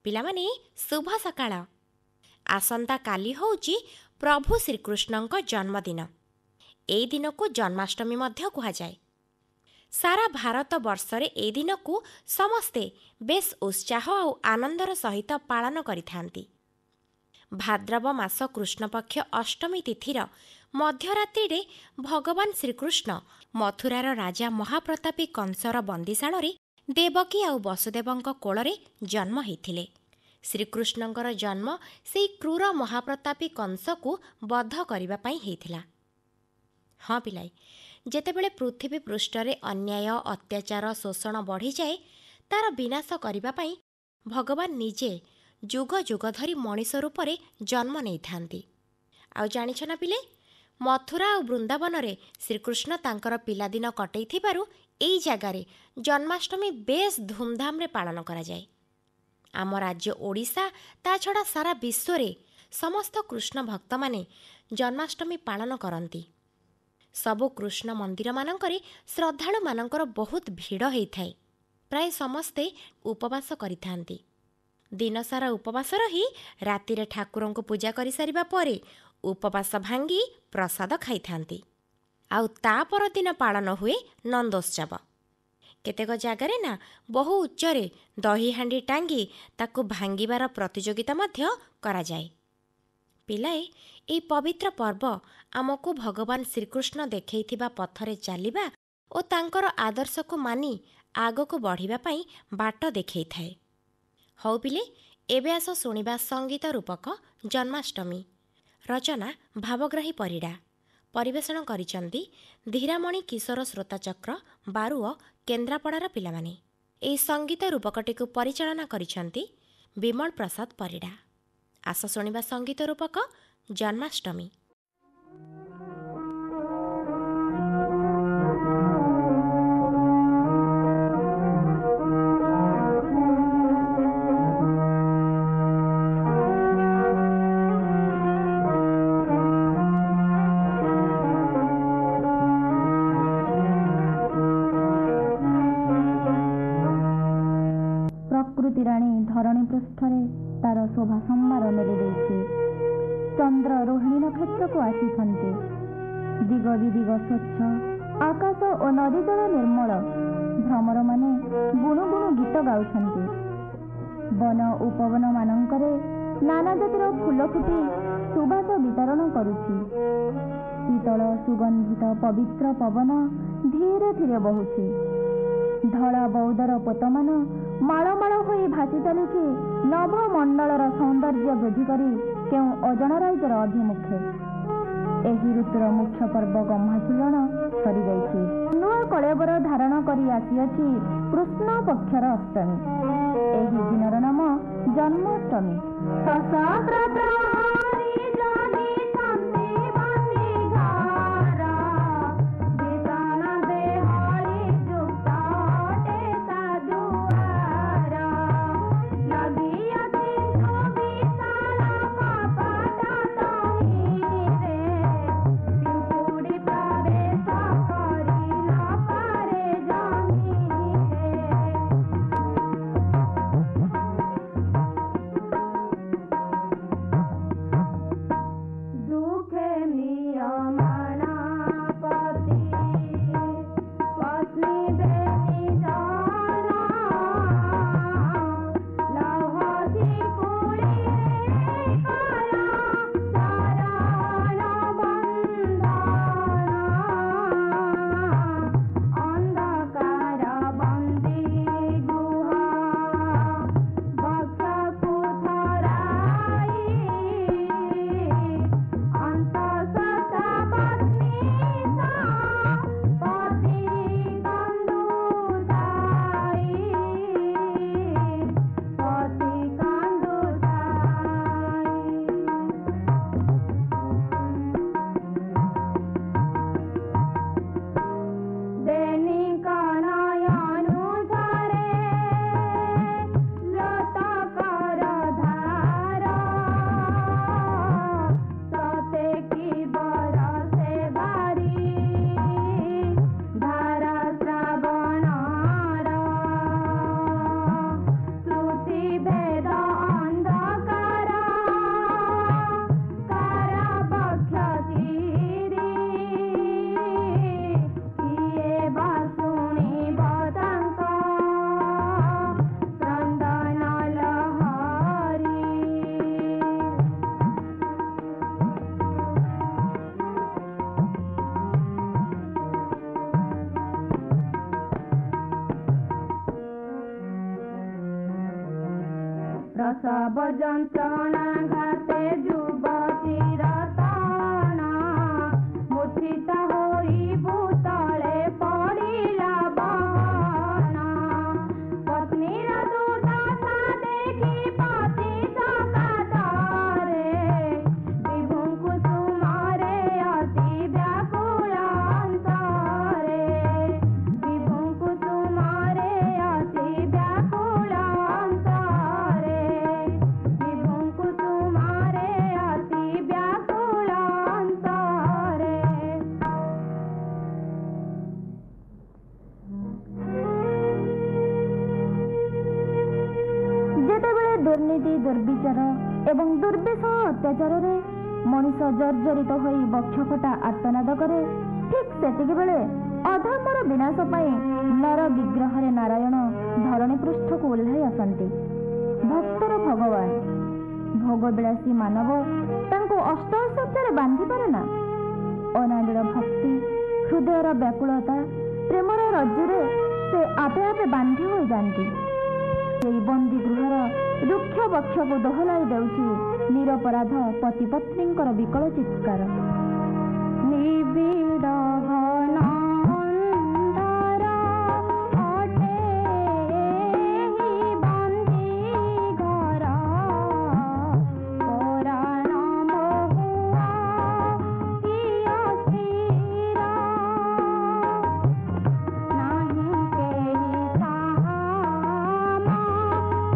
ପିଲାମାନେ ଶୁଭ ସକାଳ। ଆସନ୍ତା କାଲି ହେଉଛି ପ୍ରଭୁ ଶ୍ରୀକୃଷ୍ଣଙ୍କ ଜନ୍ମଦିନ। ଏହି ଦିନକୁ ଜନ୍ମାଷ୍ଟମୀ ମଧ୍ୟ କୁହାଯାଏ। ସାରା ଭାରତ ବର୍ଷରେ ଏହି ଦିନକୁ ସମସ୍ତେ ବେଶ୍ ଉତ୍ସାହ ଆଉ ଆନନ୍ଦର ସହିତ ପାଳନ କରିଥାନ୍ତି। ଭାଦ୍ରବ ମାସ କୃଷ୍ଣପକ୍ଷ ଅଷ୍ଟମୀ ତିଥିର ମଧ୍ୟରାତ୍ରିରେ ଭଗବାନ ଶ୍ରୀକୃଷ୍ଣ ମଥୁରାର ରାଜା ମହାପ୍ରତାପୀ କଂସର ବନ୍ଦୀଶାଳରେ ଦେବକୀ ଆଉ ବସୁଦେବଙ୍କ କୋଳରେ ଜନ୍ମ ହୋଇଥିଲେ। ଶ୍ରୀକୃଷ୍ଣଙ୍କର ଜନ୍ମ ସେହି କ୍ରୂର ମହାପ୍ରତାପୀ କଂସକୁ ବଧ କରିବା ପାଇଁ ହୋଇଥିଲା। ହଁ ପିଲାଏ, ଯେତେବେଳେ ପୃଥିବୀ ପୃଷ୍ଠରେ ଅନ୍ୟାୟ, ଅତ୍ୟାଚାର, ଶୋଷଣ ବଢ଼ିଯାଏ, ତାର ବିନାଶ କରିବା ପାଇଁ ଭଗବାନ ନିଜେ ଯୁଗ ଯୁଗ ଧରି ମଣିଷ ରୂପରେ ଜନ୍ମ ନେଇଥାନ୍ତି। ଆଉ ଜାଣିଛ ନା ପିଲେ, ମଥୁରା ଆଉ ବୃନ୍ଦାବନରେ ଶ୍ରୀକୃଷ୍ଣ ତାଙ୍କର ପିଲାଦିନ କଟେଇଥିବାରୁ ଏହି ଜାଗାରେ ଜନ୍ମାଷ୍ଟମୀ ବେଶ୍ ଧୁମଧାମରେ ପାଳନ କରାଯାଏ। ଆମ ରାଜ୍ୟ ଓଡ଼ିଶା, ତା ଛଡ଼ା ସାରା ବିଶ୍ୱରେ ସମସ୍ତ କୃଷ୍ଣ ଭକ୍ତମାନେ ଜନ୍ମାଷ୍ଟମୀ ପାଳନ କରନ୍ତି। ସବୁ କୃଷ୍ଣ ମନ୍ଦିରମାନଙ୍କରେ ଶ୍ରଦ୍ଧାଳୁମାନଙ୍କର ବହୁତ ଭିଡ଼ ହୋଇଥାଏ। ପ୍ରାୟ ସମସ୍ତେ ଉପବାସ କରିଥାନ୍ତି। ଦିନସାରା ଉପବାସ ରହି ରାତିରେ ଠାକୁରଙ୍କୁ ପୂଜା କରିସାରିବା ପରେ ଉପବାସ ଭାଙ୍ଗି ପ୍ରସାଦ ଖାଇଥାନ୍ତି। ଆଉ ତା ପରଦିନ ପାଳନ ହୁଏ ନନ୍ଦୋତ୍ସବ। କେତେକ ଜାଗାରେ ନା ବହୁ ଉଚ୍ଚରେ ଦହିହାଣ୍ଡି ଟାଙ୍ଗି ତାକୁ ଭାଙ୍ଗିବାର ପ୍ରତିଯୋଗିତା ମଧ୍ୟ କରାଯାଏ। ପିଲାଏ, ଏହି ପବିତ୍ର ପର୍ବ ଆମକୁ ଭଗବାନ ଶ୍ରୀକୃଷ୍ଣ ଦେଖେଇଥିବା ପଥରେ ଚାଲିବା ଓ ତାଙ୍କର ଆଦର୍ଶକୁ ମାନି ଆଗକୁ ବଢ଼ିବା ପାଇଁ ବାଟ ଦେଖେଇଥାଏ। ହଉ ପିଲେ, ଏବେ ଆସ ଶୁଣିବା ସଙ୍ଗୀତ ରୂପକ ଜନ୍ମାଷ୍ଟମୀ। ରଚନା ଭାବଗ୍ରାହୀ ପରିଡ଼ା। ପରିବେଷଣ କରିଛନ୍ତି ଧୀରାମଣି କିଶୋର ଶ୍ରୋତାଚକ୍ର, ବାରୁଅ, କେନ୍ଦ୍ରାପଡ଼ାର ପିଲାମାନେ। ଏହି ସଙ୍ଗୀତ ରୂପକଟିକୁ ପରିଚାଳନା କରିଛନ୍ତି ବିମଳ ପ୍ରସାଦ ପରିଡ଼ା। ଆସ ଶୁଣିବା ସଙ୍ଗୀତ ରୂପକ ଜନ୍ମାଷ୍ଟମୀ। ପ୍ରକୃତି ରାଣୀ ଧରଣୀ ପୃଷ୍ଠରେ ତାର ଶୋଭା ସମ୍ଭାର ମେଲି ଦେଇଛି। ଚନ୍ଦ୍ର ରୋହିଣୀ ନକ୍ଷତ୍ରକୁ ଆସିଛନ୍ତି। ଦିଗ ବିଦିଗ ସ୍ୱଚ୍ଛ, ଆକାଶ ଓ ନଦୀ ଜଳ ନିର୍ମଳ। ଭ୍ରମରମାନେ ଗୁଣୁ ଗୁଣୁ ଗୀତ ଗାଉଛନ୍ତି। ବନ ଉପବନ ମାନଙ୍କରେ ନାନା ଜାତିର ଫୁଲ ଫୁଟି ସୁବାସ ବିତରଣ କରୁଛି। ଶୀତଳ ସୁଗନ୍ଧିତ ପବିତ୍ର ପବନ ଧୀରେ ଧୀରେ ବହୁଛି। ଧଳା ବଉଦର ପୋତମାନ ମାଳ ମାଳ ହୋଇ ଭାସି ଚାଲିଛି ନଭମଣ୍ଡଳର ସୌନ୍ଦର୍ଯ୍ୟ ବୃଦ୍ଧି କରି କେଉଁ ଅଜଣା ରାଜ୍ୟର ଅଭିମୁଖେ। ଏହି ଋତୁର ମୁଖ୍ୟ ପର୍ବ ଗହ୍ମାଝୁଲଣ ସରିଯାଇଛି। ନୂଆ କଳେବର ଧାରଣ କରି ଆସିଅଛି କୃଷ୍ଣ ପକ୍ଷର ଅଷ୍ଟମୀ। ଏହି ଦିନର ନାମ ଜନ୍ମାଷ୍ଟମୀ। प्रसव यंत्रणा घाते युवतीर ताण मूर्छित होई भूतले पड़िला बहन पत्नीर दुर्दशा देखी पति सकातरे विभुଙ୍କୁ सुमारे अति व्याकुल अंतरे विभुଙ୍କୁ सुमारे अति व्याकुल अंतरे विभुଙ୍କୁ सुमारे अति व्याकुल अंतरे। ଯେତେବେଳେ ଦୁର୍ନୀତି ଦୁର୍ବିଚାର ଏବଂ ଦୁର୍ବିଷ ଅତ୍ୟାଚାରରେ ମଣିଷ ଜର୍ଜରିତ ହୋଇ ବକ୍ଷଫଟା ଆର୍ତ୍ତନାଦ କରେ, ଠିକ୍ ସେତିକି ବେଳେ ଅଧର୍ମର ବିନାଶ ପାଇଁ ନର ବିଗ୍ରହରେ ନାରାୟଣ ଧରଣୀ ପୃଷ୍ଠକୁ ଓହ୍ଲାଇ ଆସନ୍ତି। ଭକ୍ତର ଭଗବାନ ଭୋଗବିଳାସୀ ମାନବ ତାଙ୍କୁ ଅଷ୍ଟୈଶ୍ୱର୍ଯ୍ୟରେ ବାନ୍ଧିପାରେ ନା। ଅନାବିଳ ଭକ୍ତି ହୃଦୟର ବ୍ୟାକୁଳତା ପ୍ରେମର ରଜ୍ଜୁରେ ସେ ଆପେ ଆପେ ବାନ୍ଧି ହୋଇଯାନ୍ତି। ସେହି ବନ୍ଦୀ ଗୃହର ରୁକ୍ଷ ବକ୍ଷକୁ ଦୋହଲାଇ ଦେଉଛି ନିରପରାଧ ପତି ପତ୍ନୀଙ୍କର ବିକଳ ଚିତ୍କାର। ନିବିଡ଼ ଘନ ଅନ୍ଧାର ଅଟେ ଏହି ବନ୍ଦୀ ଘର, ପରାଣ ମହୁଆ କି ଅସ୍ଥିର, ନାହିଁ କେହି ସାହାମ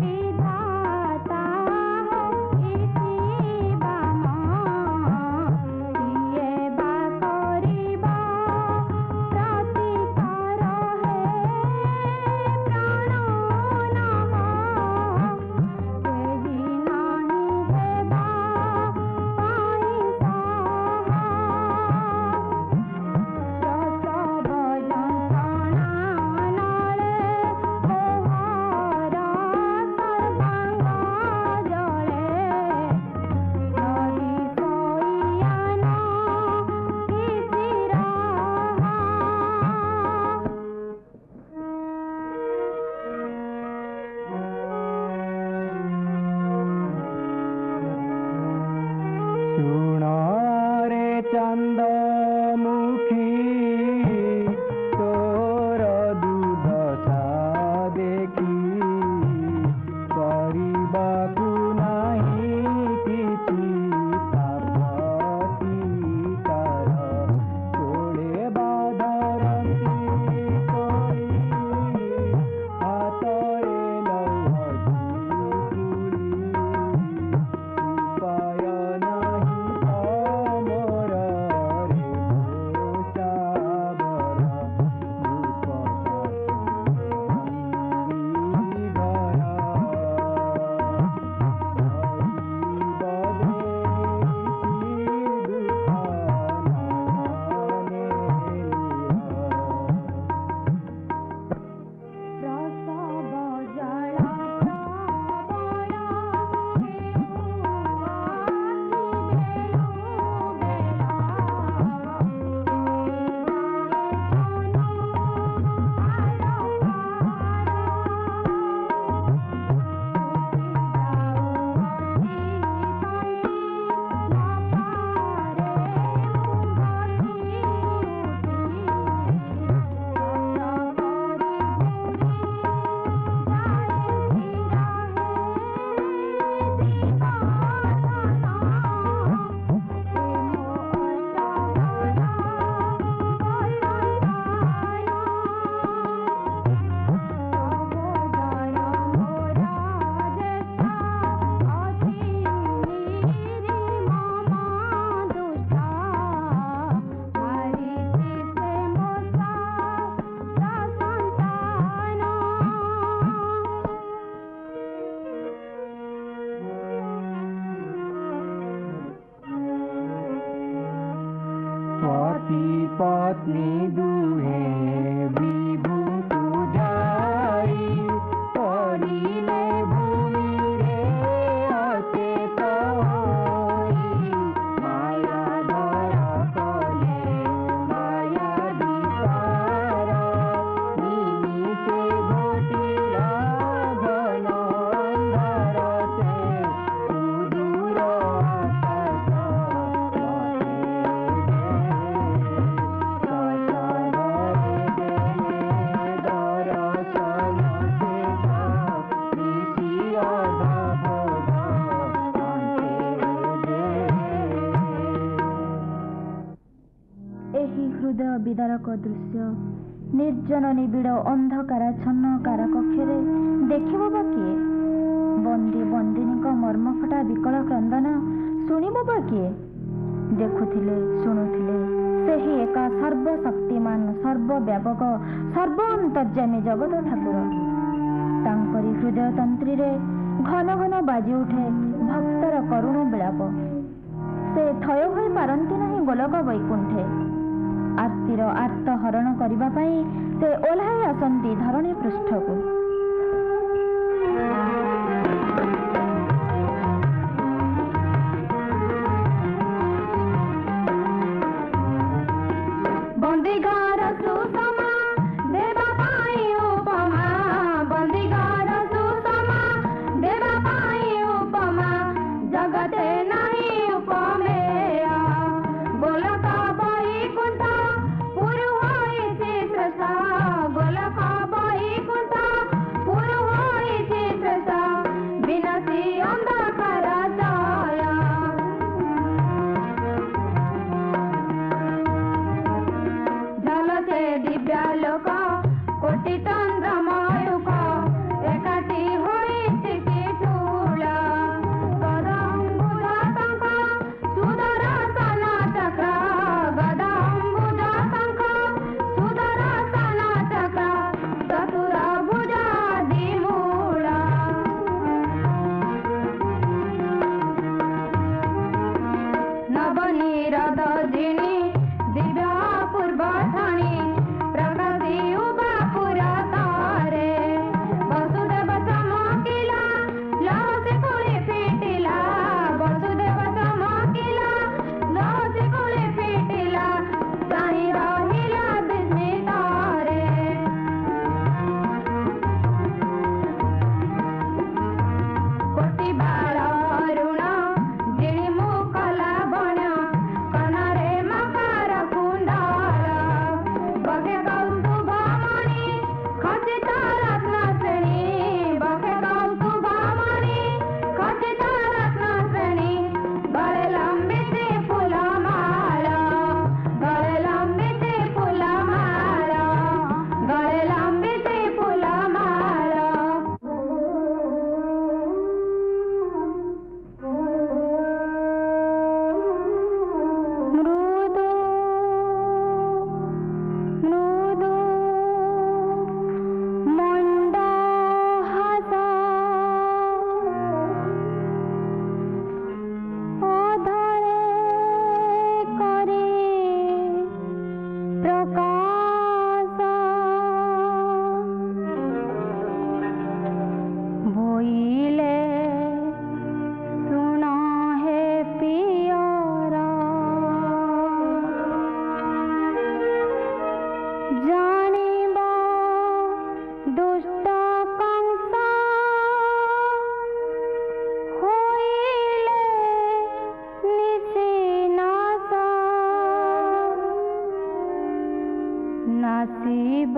ବିଧାତା ଇତି ବାମ, କିଏ ବା କରିବ ପ୍ରତିକାର ହେ ପ୍ରାଣନାଥ, କେହି ନାହିଁ ଦେବା ପାଇଁ ସହାୟ। ପ୍ରସବ ଯନ୍ତ୍ରଣା ନଳେ ମୋହର ସର୍ବାଙ୍ଗ ଜଳେ, ନଦୀ ଶୋଇଆନ କିଛି ରହା। ଶୁଣରେ ଚନ୍ଦମୁଖୀ ତୋର ଦୁର୍ଦଶା ଦେଖି, କରିବାକୁ ନାହିଁ କିଛି ତାପତିକାର, କୋଳେ ବାଧରନ୍ତି କରି ହାତରେ ଲୌହଟି ପୁଡ଼ି, ଉପାୟ ନାହିଁ ତମର ରେ ଘୋଷାବର, ପ୍ରସବ ଜଳ ପ୍ରବଳ पति पत्नी दुहे विभुଙ୍କୁ ଯାଇ ପଡ଼ିଲେ ଭୂମିରେ ଅଚେତ ହୋଇ, ମାୟା ଧରା କଲେ ମାୟା ବିକାର, ନିମିଷେ ଘଟିଲା ଘନ ଅନ୍ଧାର ଏକ ଦୃଶ୍ୟ ନିର୍ଜନ ନିବିଡ଼ ଅନ୍ଧକାରାଚ୍ଛନ୍ନ କାରାକକ୍ଷରେ ଦେଖିବ ବା କିଏ? ବନ୍ଦୀ ବନ୍ଦିନୀଙ୍କ ମର୍ମଫଟା ବିକଳ କ୍ରନ୍ଦନ ଶୁଣିବ ବା କିଏ? ଦେଖୁଥିଲେ ଶୁଣୁଥିଲେ ସେହି ଏକା ସର୍ବଶକ୍ତିମାନ ସର୍ବବ୍ୟାପକ ସର୍ବ ଅନ୍ତର୍ଯ୍ୟାମୀ ଜଗତ ଠାକୁର। ତାଙ୍କରି ହୃଦୟ ତନ୍ତ୍ରୀରେ ଘନ ଘନ ବାଜି ଉଠେ ଭକ୍ତର କରୁଣ ବିଳାପ। ସେ ଥୟ ହୋଇପାରନ୍ତି ନାହିଁ ଗୋଲକ ବୈକୁଣ୍ଠେ। ଆର୍ତ୍ତିର ଆର୍ତ୍ତ ହରଣ କରିବା ପାଇଁ ସେ ଓହ୍ଲାଇ ଆସନ୍ତି ଧରଣୀ ପୃଷ୍ଠକୁ। ବନ୍ଦୀଘର ସୁଷମା ଦେବା ପାଇଁ ଉପମା, ବନ୍ଦୀଘର ସୁଷମା ଦେବା ପାଇଁ ଉପମା, ଜଗତେ ନାହିଁ ଉପମେୟ। ଗୋଲକ ବୈକୁଣ୍ଠ ପୁରୁ ହୋଇଛି ଶ୍ରେଷ୍ଠ, ଗୋଲକ ବୈକୁଣ୍ଠ ପୁରୁ ହୋଇଛି ଶ୍ରେଷ୍ଠ, ବିନାଶୀ ଅନ୍ଧକାର ଜୟ। ଝଲସେ ଦିବ୍ୟାଲୋକ କୋଟି ଚନ୍ଦ୍ରମୟୁଖ, ଏକାଠି ହୋଇଛି କି ଠୁଳ। ଗଦାମ୍ବୁଜ ଶଙ୍ଖ ସୁଦର୍ଶନ ଚକ୍ର, ଗଦାମ୍ବୁଜ ଶଙ୍ଖ ସୁଦର୍ଶନ ଚକ୍ର, ଚତୁରଭୁଜ ଦିମୂଳ। ନବନୀରଦ ଜିଣି ଦିବ୍ୟ ପୂର୍ବ ଠାଣି, ପ୍ରକାଶୀ ଉଭା ପୁରତରେ। ବସୁଦେବ ଚମକିଲା ଲହସୀ କୁଳି ଫିଟିଲା, ବସୁଦେବ ଚମକିଲା ଲହସୀ କୁଳି ଫିଟିଲା, ଚାହିଁ ରହିଲା ବିସ୍ମିତରେ। କୋଟି ବାଳ ଅରୁଣ ଜିଣି ମୁଖ ଲାବଣ୍ୟ, କନରେ ମକର କୁଣ୍ଡଳ। ବକେ କୌତୁଭମଣି ଖଚିତ ରତ୍ନ ଶ୍ରେଣୀ, ବକେ କୌତୁଭମଣି ଖଚିତ ରତ୍ନ ଶ୍ରେଣୀ, ଗଳେ ଲମ୍ବିଛି ଫୁଲମାଳ, ଗଳେ ଲମ୍ବିଛି ଫୁଲମାଳ, ଗଳେ ଲମ୍ବିଛି ଫୁଲମାଳ। ମୃଦୁ ମୃଦୁ ମନ୍ଦହାସ, ଅଧରେ କରି ପ୍ରକାଶ, ବୋଇଲେ ଶୁଣ ହେ ପିଅର, ଜାଣିବ ଦୁଷ୍ଟ କଂସ ହୋଇଲେ ନିଶିନାଶ, ନାସିବ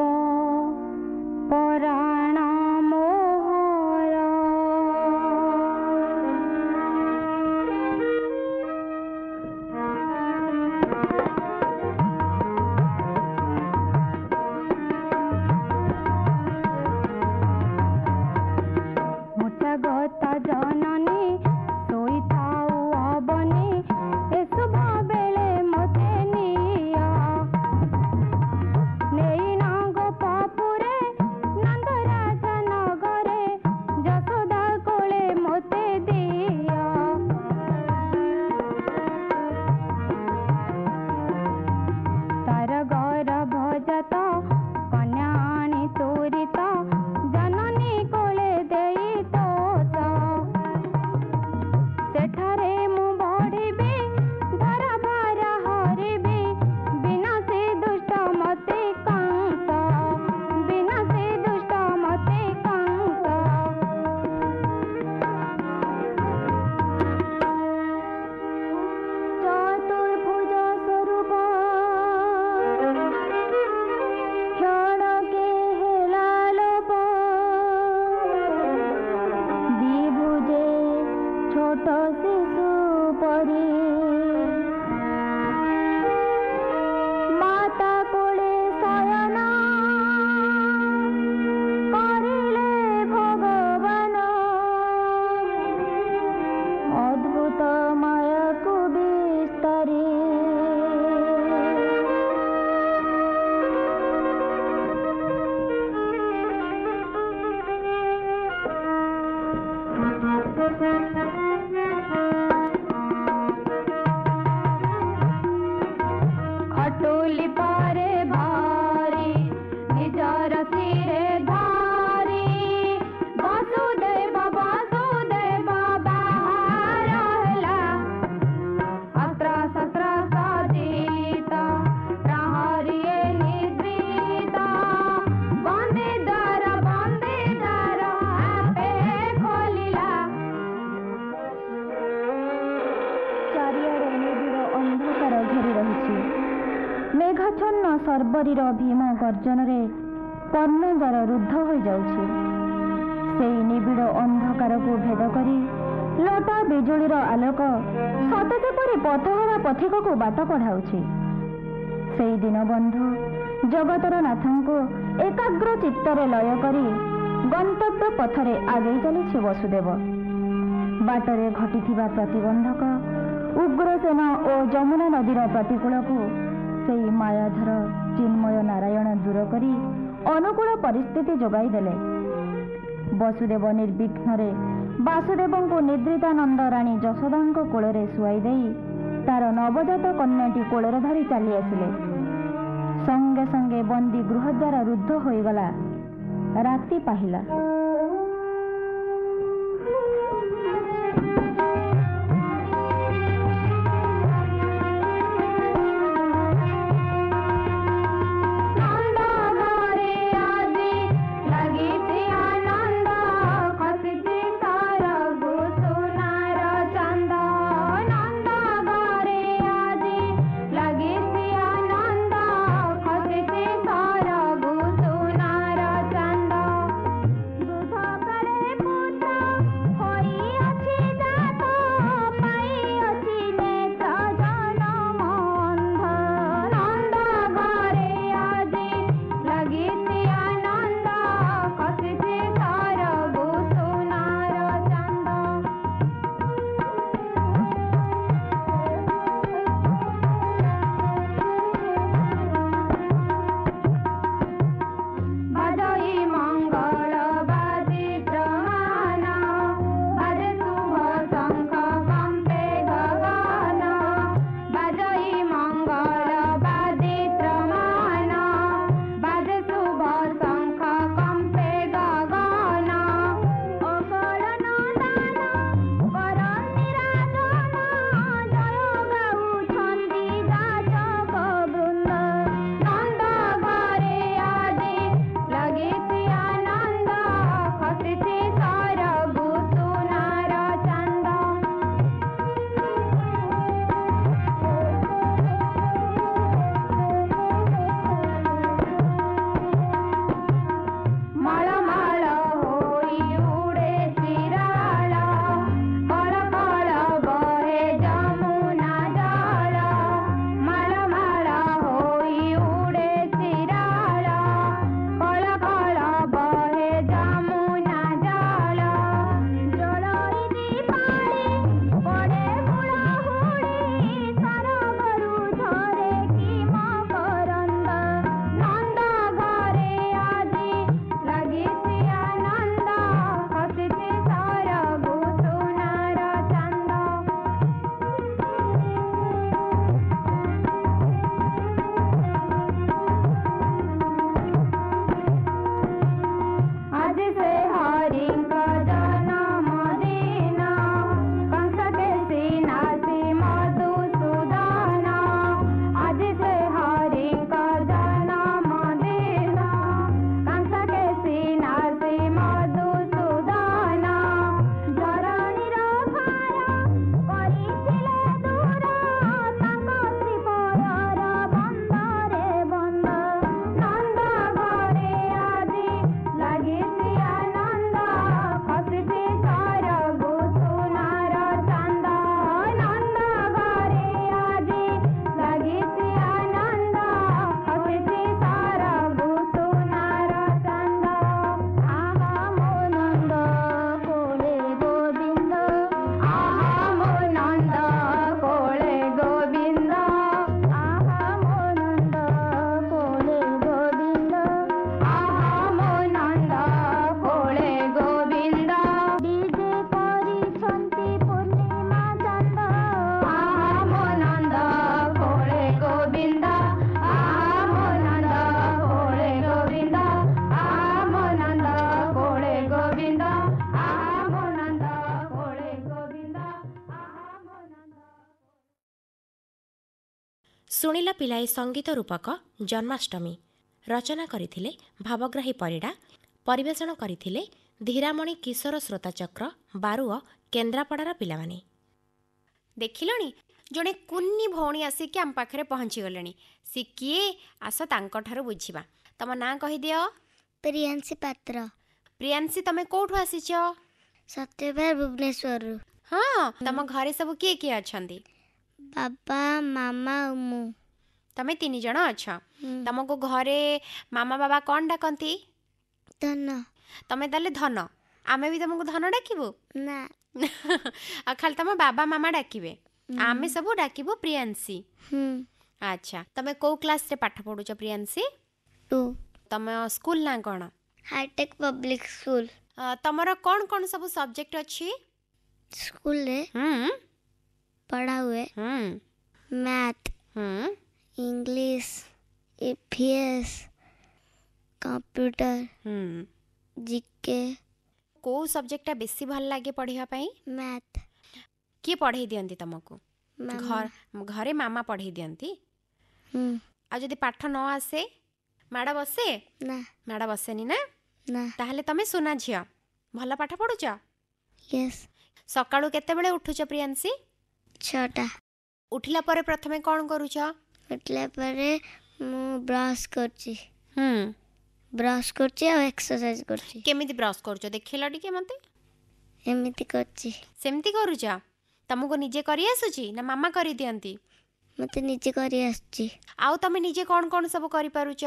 ପରାଣ ମୋହର। ମୁଠଗତା ଜନନୀ ଶୋଇଥାଉ ଅବନୀ, ଏ ଶୁଭ ବେଳେ ମୋତେ ନିଅ। ନେଇ ନାଗ ପାପୁରେ ନନ୍ଦରାଜ ନଗରେ, ଯଶୋଦା କୋଳେ ମୋତେ ଦିଅ। ତାର ଗର୍ଭଜାତ କନ୍ୟା ଆଣି ତୁରିତ, ଜନନୀ କୋଳେ ଦେଇ ତୋଷ। ସେଠାରେ ମୁଁ ବଢ଼ିବି ଧରା ଭାରା ହରିବି, ବିନାଶୀ ଦୁଷ୍ଟ ମତେ କଂସ, ବିନାଶୀ ଦୁଷ୍ଟ ମତେ କଂସ। ଚତୁର୍ଭୁଜ ସ୍ୱରୂପ କ୍ଷଣକେ ହେଲା ଲୋପ, দ্বিভুজে ছোট শিশু পরি, মাতা কোলে खटुली पारे भारी निजर सिरे धारी वासुदेव वासुदेव बाहर रहला अत्र शस्त्र सजिता प्रहरिये निद्रिता बंदी द्वार आपे खोलिला। ଚାରିଆଡ଼େ ନିବିଡ଼ ଅନ୍ଧକାର ଘେରି ରହିଛି। ମେଘାଚ୍ଛନ୍ନ ସର୍ବରୀର ଭୀମ ଗର୍ଜନରେ କର୍ଣ୍ଣଦ୍ୱାର ରୁଦ୍ଧ ହୋଇଯାଉଛି। ସେହି ନିବିଡ଼ ଅନ୍ଧକାରକୁ ଭେଦ କରି ଲଟା ବିଜୁଳିର ଆଲୋକ ସତେ ଯେପରି ପଥହରା ପଥିକକୁ ବାଟ କଢ଼ାଉଛି। ସେହି ଦୀନବନ୍ଧୁ ଜଗତର ନାଥଙ୍କୁ ଏକାଗ୍ର ଚିତ୍ତରେ ଲୟ କରି ଗନ୍ତବ୍ୟ ପଥରେ ଆଗେଇ ଚାଲିଛି ବସୁଦେବ। ବାଟରେ ଘଟିଥିବା ପ୍ରତିବନ୍ଧକ ଉଗ୍ରସେନ ଓ ଯମୁନା ନଦୀର ପ୍ରତିକୂଳକୁ ସେହି ମାୟାଧର ଚିନ୍ମୟ ନାରାୟଣ ଦୂର କରି ଅନୁକୂଳ ପରିସ୍ଥିତି ଯୋଗାଇ ଦେଲେ। ବସୁଦେବ ନିର୍ବିଘ୍ନରେ ବାସୁଦେବଙ୍କୁ ନିଦ୍ରିତାନନ୍ଦ ରାଣୀ ଯଶୋଦାଙ୍କ କୋଳରେ ଶୁଆଇ ଦେଇ ତାର ନବଜାତ କନ୍ୟାଟି କୋଳରେ ଧରି ଚାଲି ଆସିଲେ। ସଙ୍ଗେ ସଙ୍ଗେ ବନ୍ଦୀ ଗୃହଦ୍ୱାର ରୁଦ୍ଧ ହୋଇଗଲା। ରାତି ପାହିଲା। ଶୁଣିଲା ପିଲାଏ ସଙ୍ଗୀତ ରୂପକ ଜନ୍ମାଷ୍ଟମୀ ରଚନା କରିଥିଲେ ଭାବଗ୍ରାହୀ ପରିଡ଼ା, ପରିବେଷଣ କରିଥିଲେ ଧୀରାମଣି କିଶୋର ଶ୍ରୋତାଚକ୍ର ବାରୁଅ କେନ୍ଦ୍ରାପଡ଼ାର ପିଲାମାନେ। ଦେଖିଲଣି ଜଣେ କୁନି ଭଉଣୀ ଆସିକି ଆମ ପାଖରେ ପହଞ୍ଚିଗଲେଣି। ସେ କିଏ ଆସ ତାଙ୍କଠାରୁ ବୁଝିବା। ତମ ନାଁ କହିଦିଅ। ପ୍ରିୟାଂଶୀ ପାତ୍ର। ପ୍ରିୟାଂଶୀ, ତମେ କୋଉଠୁ ଆସିଛ? ସତ୍ୟବାର ଭୁବନେଶ୍ୱରରୁ। ହଁ, ତମ ଘରେ ସବୁ କିଏ କିଏ ଅଛନ୍ତି? ବାବା, ମାମା ଆଉ ମୁଁ। ତମେ 3 ଜଣ ଅଛ। ତମକୁ ଘରେ ମାମା ବାବା କ'ଣ ଡାକନ୍ତି? ଧନ। ତମେ ତାହେଲେ ଧନ। ଆମେ ବି ତମକୁ ଧନ ଡାକିବୁ? ନା। ଆଉ ଖାଲି ତମ ବାବା ମାମା ଡାକିବେ, ଆମେ ସବୁ ଡାକିବୁ ପ୍ରିୟାଂଶୀ। ଆଚ୍ଛା, ତମେ କୋଉ କ୍ଲାସରେ ପାଠ ପଢୁଛ ପ୍ରିୟାଂଶୀ? 2। ତମ ସ୍କୁଲ ନାଁ କ'ଣ? High tech public school. ତମର କ'ଣ କ'ଣ ସବୁ ସବଜେକ୍ଟ ଅଛି ସ୍କୁଲରେ? ପଢ଼ା ହୁଏ math, English, EVS, computer, GK. କୋଉ ସବଜେକ୍ଟଟା ବେଶୀ ଭଲ ଲାଗେ ପଢ଼ିବା ପାଇଁ? ମ୍ୟାଥ। କିଏ ପଢ଼େଇ ଦିଅନ୍ତି ତମକୁ? ମାମା। ଘରେ ମାମା ପଢ଼େଇ ଦିଅନ୍ତି। ହୁଁ। ଆଉ ଯଦି ପାଠ ନ ଆସେ ମାଡ଼ ବସେ? ନା। ମାଡ଼ ବସେନି ନା? ନା। ତାହେଲେ ତମେ ସୁନା ଝିଅ, ଭଲ ପାଠ ପଢ଼ୁଛ? ୟେସ୍। ସକାଳୁ କେତେବେଳେ ଉଠୁଛ ପ୍ରିୟାଂଶୀ? 6ଟା। ଉଠିଲା ପରେ ପ୍ରଥମେ କ'ଣ କରୁଛ? ଉଠିଲା ପରେ ମୁଁ ବ୍ରସ୍ କରୁଛି। ହୁଁ। ବ୍ରସ୍ କରୁଛି ଆଉ ଏକ୍ସରସାଇଜ କରୁଛି। କେମିତି ବ୍ରସ୍ କରୁଛ ଦେଖିଲ ଟିକେ ମୋତେ? ଏମିତି କରୁଛି। ସେମିତି କରୁଛ? ତମକୁ ନିଜେ କରି ଆସୁଛି ନା ମାମା କରିଦିଅନ୍ତି? ମୋତେ ନିଜେ କରି ଆସୁଛି। ଆଉ ତମେ ନିଜେ କ'ଣ କ'ଣ ସବୁ କରିପାରୁଛ?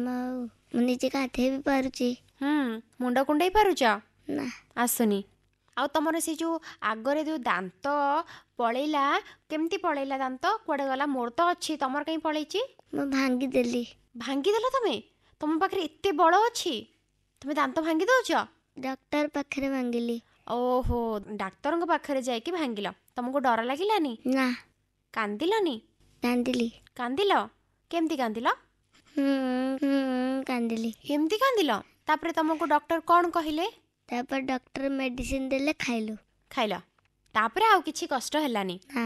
ମୁଁ ନିଜେ ଗାଧେଇ ବି ପାରୁଛି। ମୁଣ୍ଡ କୁଣ୍ଡେଇ ପାରୁଛ? ନା। ଆସୁନି। ଆଉ ତମର ସେ ଯେଉଁ ଆଗରେ ଯେଉଁ ଦାନ୍ତ ପଳେଇଲା, କେମିତି ପଳେଇଲା ଦାନ୍ତ? କୁଆଡ଼େ ଗଲା? ମୋର ତ ଅଛି, ତମର କାହିଁ ପଳେଇଛି? ମୁଁ ଭାଙ୍ଗିଦେଲି। ଭାଙ୍ଗିଦେଲ ତମେ? ତମ ପାଖରେ ଏତେ ବଳ ଅଛି, ତମେ ଦାନ୍ତ ଭାଙ୍ଗି ଦେଉଛ? ଡକ୍ଟର ପାଖରେ ଭାଙ୍ଗିଲି। ଓହୋ, ଡାକ୍ତରଙ୍କ ପାଖରେ ଯାଇକି ଭାଙ୍ଗିଲ। ତମକୁ ଡର ଲାଗିଲାନି? ନା। କାନ୍ଦିଲନି? କାନ୍ଦିଲି। କାନ୍ଦିଲ? କେମିତି କାନ୍ଦିଲ? କାନ୍ଦିଲି। ଏମିତି କାନ୍ଦିଲ? ତାପରେ ତମକୁ ଡକ୍ଟର କ'ଣ କହିଲେ? ତାପରେ ଡକ୍ଟର ମେଡିସିନ ଦେଲେ, ଖାଇଲୁ। ଖାଇଲ? ତାପରେ ଆଉ କିଛି କଷ୍ଟ ହେଲାନି? ନା।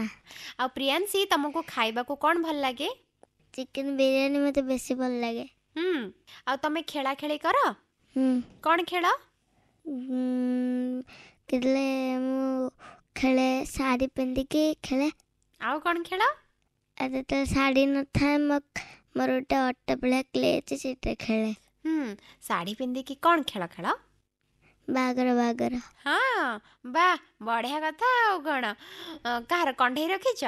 ଆଉ ପ୍ରିୟାଂଶୀ, ତମକୁ ଖାଇବାକୁ କ'ଣ ଭଲ ଲାଗେ? ଚିକେନ ବିରିୟାନୀ ମୋତେ ବେଶୀ ଭଲ ଲାଗେ। ଆଉ ତମେ ଖେଳା ଖେଳି କର? କ'ଣ ଖେଳ? କେତେବେଳେ ମୁଁ ଖେଳେ ଶାଢ଼ୀ ପିନ୍ଧିକି ଖେଳେ। ଆଉ କ'ଣ ଖେଳ? ଆଉ ଯେତେବେଳେ ଶାଢ଼ୀ ନଥାଏ ମୋର ଗୋଟେ ଅଟା ଭଳିଆ କ୍ଲେ ଅଛି, ସେଇଟା ଖେଳେ। ଶାଢ଼ୀ ପିନ୍ଧିକି କ'ଣ ଖେଳ ଖେଳ? ବାହାଘର। ହଁ, ବା ବଢ଼ିଆ କଥା। ଆଉ କ'ଣ କାହାର କଣ୍ଢେଇ ରଖିଛ?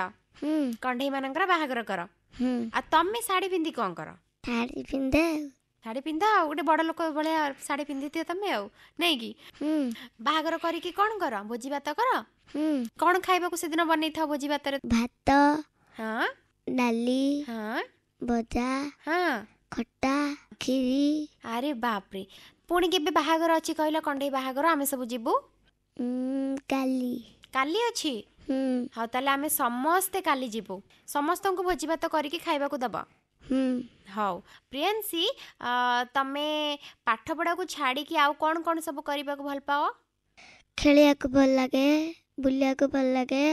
କଣ୍ଢେଇ ମାନଙ୍କର ବାହାଘର କର। ଆଉ ତମେ ଶାଢ଼ୀ ପିନ୍ଧି କ'ଣ କର? ଶାଢ଼ୀ ପିନ୍ଧେ। ଶାଢ଼ୀ ପିନ୍ଧ, ଆଉ ଗୋଟେ ବଡ଼ ଲୋକ ଭଳିଆ ଶାଢ଼ୀ ପିନ୍ଧିଥିବ ତମେ, ଆଉ ନାଇକି? ବାହାଘର କରିକି କ'ଣ କର? ଭୋଜି ଭାତ କର? କ'ଣ ଖାଇବାକୁ ସେଦିନ ବନେଇଥାଉ ଭୋଜି ଭାତରେ? ଭାତ, ଡାଲି, ଭଜା, ଖଟା, କ୍ଷୀରି। ଆରେ ବାପରେ, ପୁଣି କେବେ ବାହାଘର ଅଛି କହିଲ? କଣ୍ଢେଇ ବାହାଘର ଆମେ ସବୁ ଯିବୁ। କାଲି ଅଛି? ହଉ, ତାହେଲେ ଆମେ ସମସ୍ତେ କାଲି ଯିବୁ। ସମସ୍ତଙ୍କୁ ଭୋଜି ଭାତ କରିକି ଖାଇବାକୁ ଦବ? ହଉ। ପ୍ରିୟାଂଶୀ, ତମେ ପାଠ ପଢ଼ାକୁ ଛାଡ଼ିକି ଆଉ କ'ଣ କ'ଣ ସବୁ କରିବାକୁ ଭଲ ପାଅ? ଖେଳିବାକୁ ଭଲ ଲାଗେ, ବୁଲିବାକୁ ଭଲ ଲାଗେ।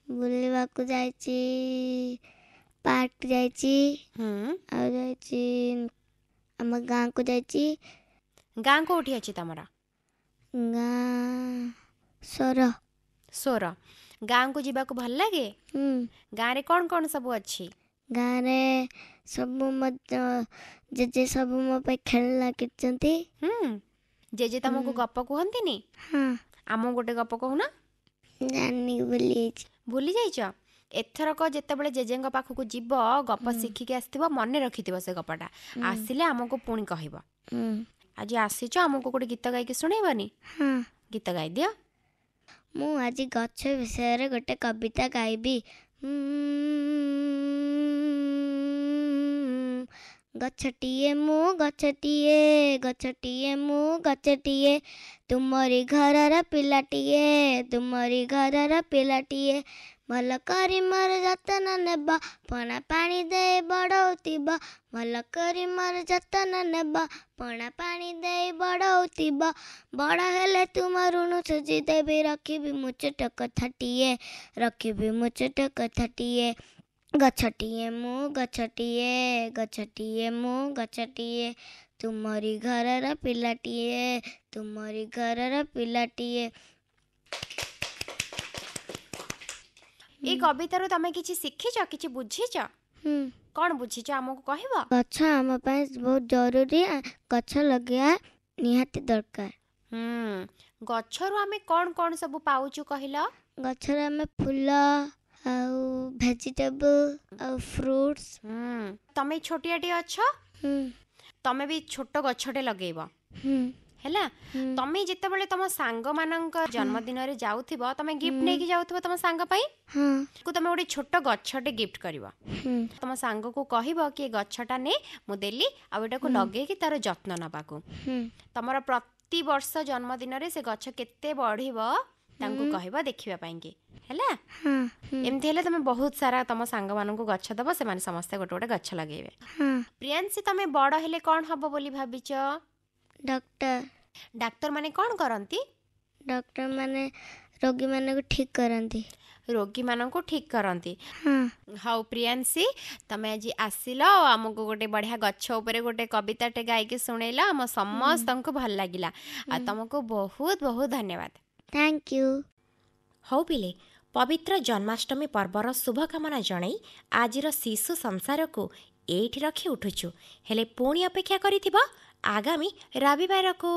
ବୁଲିବାକୁ ଯାଇଛି, ପାର୍କ ଯାଇଛି, ଆଉ ଯାଇଛି ଆମ ଗାଁକୁ ଯାଇଛି। ଗାଁ କୋଉଠି ଅଛି ତମର? ଗାଁ ସୋର। ଗାଁକୁ ଯିବାକୁ ଭଲ ଲାଗେ? ଗାଁରେ କ'ଣ କ'ଣ ସବୁ ଅଛି? ଗାଁରେ ସବୁ ଜେଜେ ସବୁ ମୋ ପାଇଁ ଖେଳିଲା କିଣିଛନ୍ତି। ଜେଜେ ତମକୁ ଗପ କୁହନ୍ତିନି? ଆମକୁ ଗୋଟେ ଗପ କହୁନ। ଜାଣିନି, ଭୁଲି ଯାଇଛ? ଏଥରକ ଯେତେବେଳେ ଜେଜେଙ୍କ ପାଖକୁ ଯିବ, ଗପ ଶିଖିକି ଆସିଥିବ, ମନେ ରଖିଥିବ ସେ ଗପଟା। ଆସିଲେ ଆମକୁ ପୁଣି କହିବ। ଆଜି ଆସିଛ, ଆମକୁ ଗୋଟେ ଗୀତ ଗାଇକି ଶୁଣେଇବନି? ଗୀତ ଗାଇଦିଅ। ମୁଁ ଆଜି ଗଛ ବିଷୟରେ ଗୋଟେ କବିତା ଗାଇବି। ଗଛଟିଏ ମୁଁ ଗଛଟିଏ, ଗଛଟିଏ ମୁଁ ଗଛଟିଏ, ତୁମରି ଘରର ପିଲାଟିଏ, ତୁମରି ଘରର ପିଲାଟିଏ। ଭଲ କରି ମୋର ଯତ୍ନ ନେବ, ପଣା ପାଣି ଦେଇ ବଢ଼ଉଥିବ। ଭଲ କରି ମୋର ଯତ୍ନ ନେବ, ପଣା ପାଣି ଦେଇ ବଢ଼ଉଥିବ। ବଡ଼ ହେଲେ ତୁମ ଋଣ ସୁଝି ଦେବି, ରଖିବି ମୁଁ ଛୋଟ କଥାଟିଏ, ରଖିବି ମୁଁ ଛୋଟ କଥାଟିଏ। ଗଛଟିଏ ମୁଁ ଗଛଟିଏ ଗଛଟିଏ ମୁଁ ଗଛଟିଏ ତୁମରି ଘରର ପିଲାଟିଏ ତୁମରି ଘରର ପିଲାଟିଏ। এই কবিতাରୁ ତମେ କିଛି ଶିଖିଛ, କିଛି ବୁଝିଛ? କ'ଣ ବୁଝିଛ ଆମକୁ କହିବ? ଗଛ ଆମ ପାଇଁ ବହୁତ ଜରୁରୀ, ଗଛ ଲଗେଇବା ନିହାତି ଦରକାର। ଗଛରୁ ଆମେ କ'ଣ କ'ଣ ସବୁ ପାଉଛୁ କହିଲ? ଗଛରେ ଆମେ ଫୁଲ ଆଉ ଭେଜିଟେବଲ୍ ଆଉ ଫ୍ରୁଟ୍ସ। ତମେ ଛୋଟିଆଟେ ଅଛ, ତମେ ବି ଛୋଟ ଗଛଟେ ଲଗେଇବ ହେଲା। ତମେ ଯେତେବେଳେ ତମ ସାଙ୍ଗମାନଙ୍କ ଜନ୍ମଦିନରେ ଯାଉଥିବ, ତମେ ଗିଫ୍ଟ ନେଇକି ଯାଉଥିବ ତମ ସାଙ୍ଗ ପାଇଁ, ତମେ ଗୋଟେ ଛୋଟ ଗଛଟେ ଗିଫ୍ଟ କରିବ। ତମ ସାଙ୍ଗକୁ କହିବ କି ଏ ଗଛଟା ନେ, ମୁଁ ଦେଲି, ଆଉ ଏଟାକୁ ଲଗେଇକି ତାର ଯତ୍ନ ନେବାକୁ। ତମର ପ୍ରତିବର୍ଷ ଜନ୍ମଦିନରେ ସେ ଗଛ କେତେ ବଢିବ ତାଙ୍କୁ କହିବ ଦେଖିବା ପାଇଁକି ହେଲା। ଏମିତି ହେଲେ ତମେ ବହୁତ ସାରା ତମ ସାଙ୍ଗମାନଙ୍କୁ ଗଛ ଦବ, ସେମାନେ ସମସ୍ତେ ଗୋଟେ ଗୋଟେ ଗଛ ଲଗେଇବେ। ପ୍ରିୟାଂଶୀ, ତମେ ବଡ ହେଲେ କ'ଣ ହବ ବୋଲି ଭାବିଛ? ଡକ୍ଟର। ଡାକ୍ତର ମାନେ କ'ଣ କରନ୍ତି? ଡକ୍ଟର ମାନେ ରୋଗୀମାନଙ୍କୁ ଠିକ୍ କରନ୍ତି। ରୋଗୀମାନଙ୍କୁ ଠିକ୍ କରନ୍ତି। ହଉ ପ୍ରିୟାଂଶୀ, ତମେ ଆଜି ଆସିଲ, ଆମକୁ ଗୋଟେ ବଢ଼ିଆ ଗଛ ଉପରେ ଗୋଟେ କବିତାଟେ ଗାଇକି ଶୁଣେଇଲ, ଆମ ସମସ୍ତଙ୍କୁ ଭଲ ଲାଗିଲା। ଆଉ ତମକୁ ବହୁତ ବହୁତ ଧନ୍ୟବାଦ। Thank you. ହଉ ପିଲେ, ପବିତ୍ର ଜନ୍ମାଷ୍ଟମୀ ପର୍ବର ଶୁଭକାମନା ଜଣାଇ ଆଜିର ଶିଶୁ ସଂସାରକୁ ଏଇଠି ରଖି ଉଠୁଛୁ। ହେଲେ ପୁଣି ଅପେକ୍ଷା କରିଥିବ ଆଗାମୀ ରବିବାରକୁ।